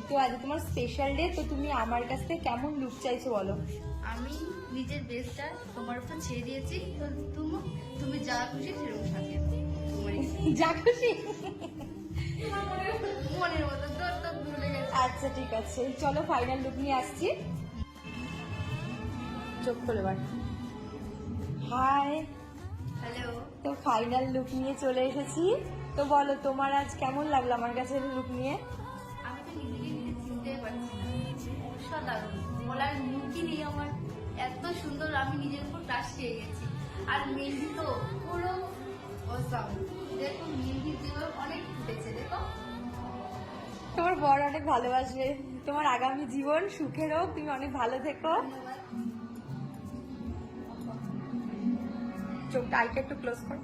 তো আজ তোমার স্পেশাল ডে, তো তুমি আমার কাছ থেকে কেমন লুক চাইছো বলো? আমি নিজের বেস্টটা তোমার উপর ছেড়ে দিয়েছি, তো তুমি যা খুশি সেরকম থাকে তোমার যা খুশি। মনের মতো তো ভুলে গেছে। আচ্ছা ঠিক আছে, চলো ফাইনাল লুক নিয়ে আসছি। চোখ খোলো এবার। Hi, hello. তো ফাইনাল লুক নিয়ে চলে এসেছি। তো বলো তোমার আজ কেমন লাগলো আমার কাছে লুক নিয়ে? আমি তো নিজেকে নিজে চিনতেই পারছি না, অসাধারণ, বলার মুখই নেই আমার, এত সুন্দর, আমি নিজের উপর ক্রাশ খেয়ে গেছি। আর মেহেন্দি তো পুরো অসাম, দেখো মেহেন্দি দিয়ে অনেক ফুটেছে, দেখো। তোমার বর অনেক ভালোবাসবে, তোমার আগামী জীবন সুখের হোক, তুমি অনেক ভালো থেকো। ধন্যবাদ। চোখটা আইটা একটু ক্লোজ করো।